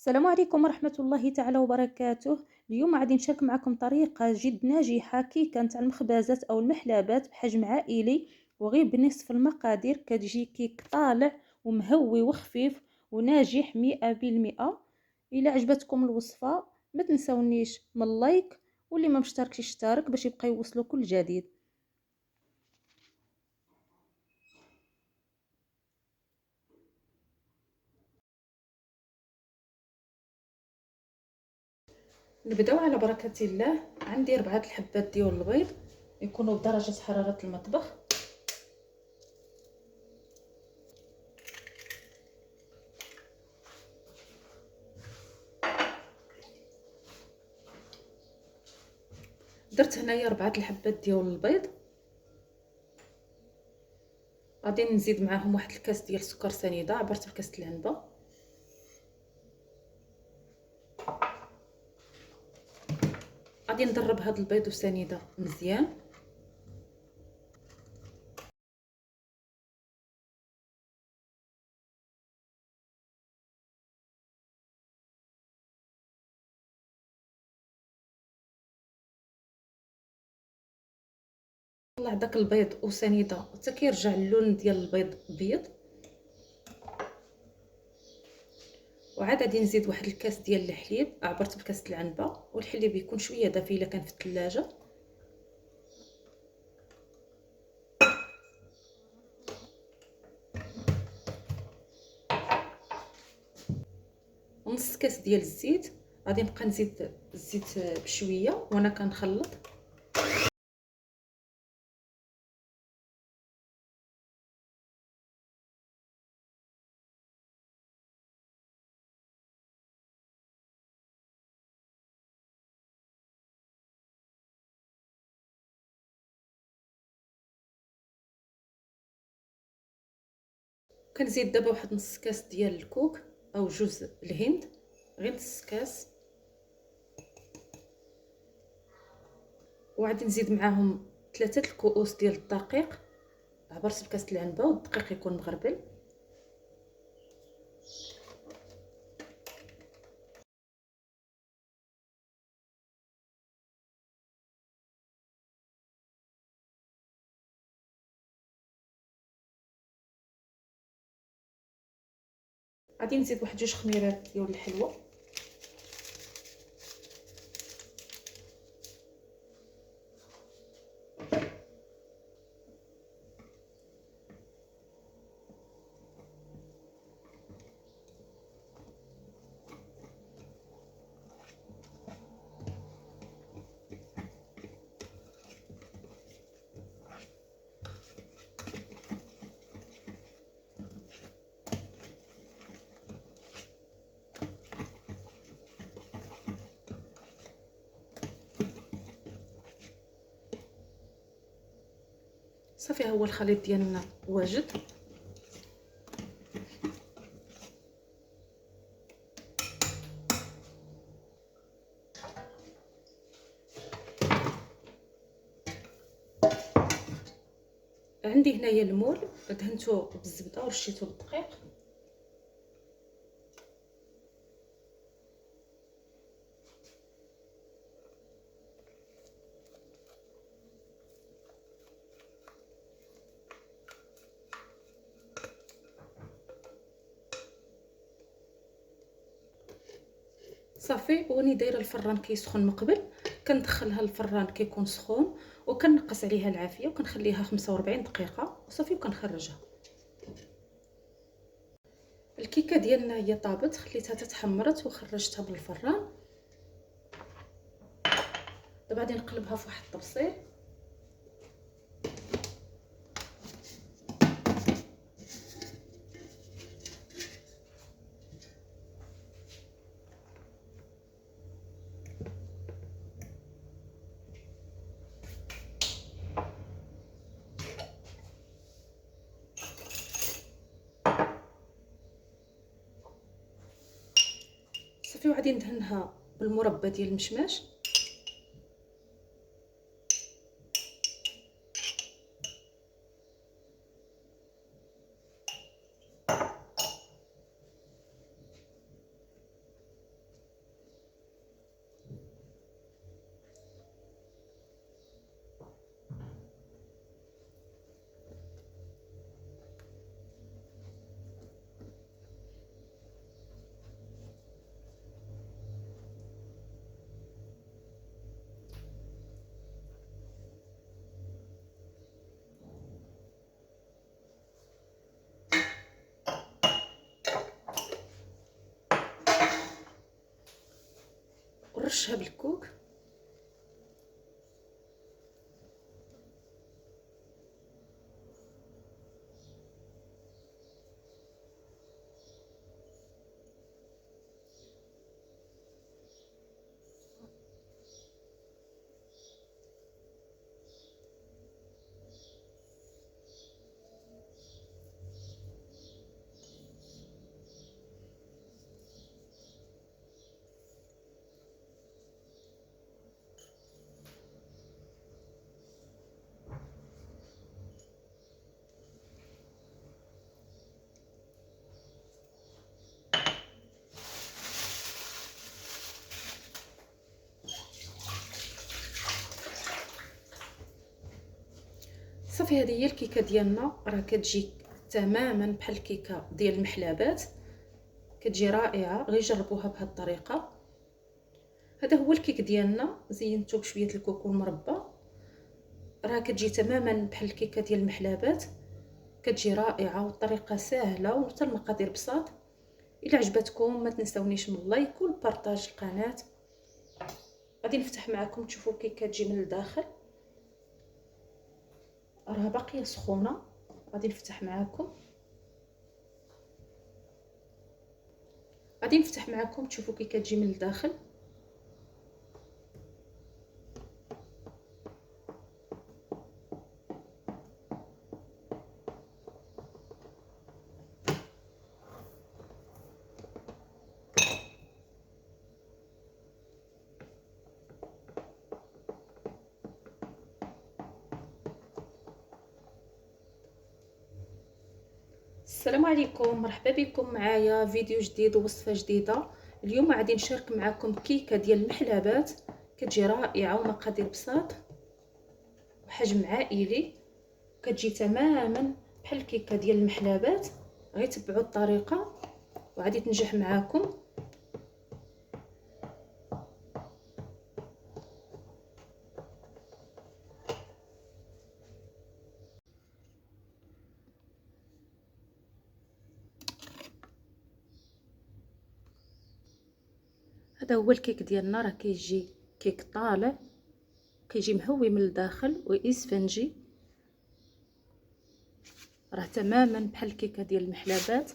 السلام عليكم ورحمة الله تعالى وبركاته. اليوم غادي نشارك معكم طريقة جد ناجحة كيكة تاع المخبزات أو المحلابات بحجم عائلي وغير بنصف المقادير، كتجي كيك طالع ومهوي وخفيف وناجح 100%. إلا عجبتكم الوصفة ما تنسونيش من اللايك، واللي ما مشتركش يشترك باش يبقى يوصلوا كل جديد. نبداو على بركة الله. عندي 4 الحبات ديال البيض يكونوا بدرجة حرارة المطبخ. درت هنايا 4 الحبات ديال البيض. غادي نزيد معاهم 1 الكاس ديال السكر سنيده عبرت بكاس العنبه. غادي نضرب هاد البيض وسنيده مزيان. طلع داك البيض وسنيده حتى كيرجع اللون ديال البيض بيض. وعاد غادي نزيد 1 الكاس ديال الحليب عبرت بكاس العنبه، والحليب يكون شويه دافي الا كان في الثلاجه. ونص كاس ديال الزيت. غادي نبقى نزيد الزيت بشويه وانا كنخلط. كنزيد دابا نص كاس ديال الكوك او جوز الهند، غير نص كاس. وغادي نزيد معاهم 3 الكؤوس ديال الدقيق عبرت بكاس العنبه، والدقيق يكون مغربل. غادي نزيد 2 خميرات ديال الحلوه. صافي، ها هو الخليط ديالنا واجد. عندي هنايا المول دهنته بالزبده ورشيته بالدقيق. صافي، وني دايره الفران كيسخن من قبل. كندخلها الفران كيكون سخون، وكنقص عليها العافيه وكنخليها 45 دقيقه وصافي، وكنخرجها. الكيكه ديالنا هي طابت، خليتها تتحمرت وخرجتها من الفران. دابا غادي نقلبها في واحد الطبسيل. صافي، وغادي ندهنها بالمربى ديال المشماش. ونرشها بالكوك. صافي، هذه هي الكيكه ديالنا، راه كتجي تماما بحال الكيكه ديال المحلابات، كتجي رائعه. غير جربوها بهذه الطريقه. هذا هو الكيك ديالنا، زينته بشويه الكوكو المربى. راه كتجي تماما بحال الكيكه ديال المحلابات، كتجي رائعه والطريقه سهله وحتى المقادير بساط. الا عجبتكم ما تنساونيش من اللايك والبارطاج القناه. غادي نفتح معكم تشوفوا كي كتجي من الداخل، راها باقيه سخونه. غادي نفتح معكم تشوفوا كي كتجي من الداخل. السلام عليكم، مرحبا بكم معايا فيديو جديد ووصفه جديده. اليوم غادي نشارك معكم كيكه ديال المحلابات، كتجي رائعه ومقادير بساط وحجم عائلي، كتجي تماما بحال الكيكه ديال المحلابات. غير تبعوا الطريقه وغادي تنجح معكم. هذا هو الكيك ديالنا، راه كيجي كيك طالع، كيجي مهوي من الداخل واسفنجي، راه تماما بحال الكيكه ديال المحلابات.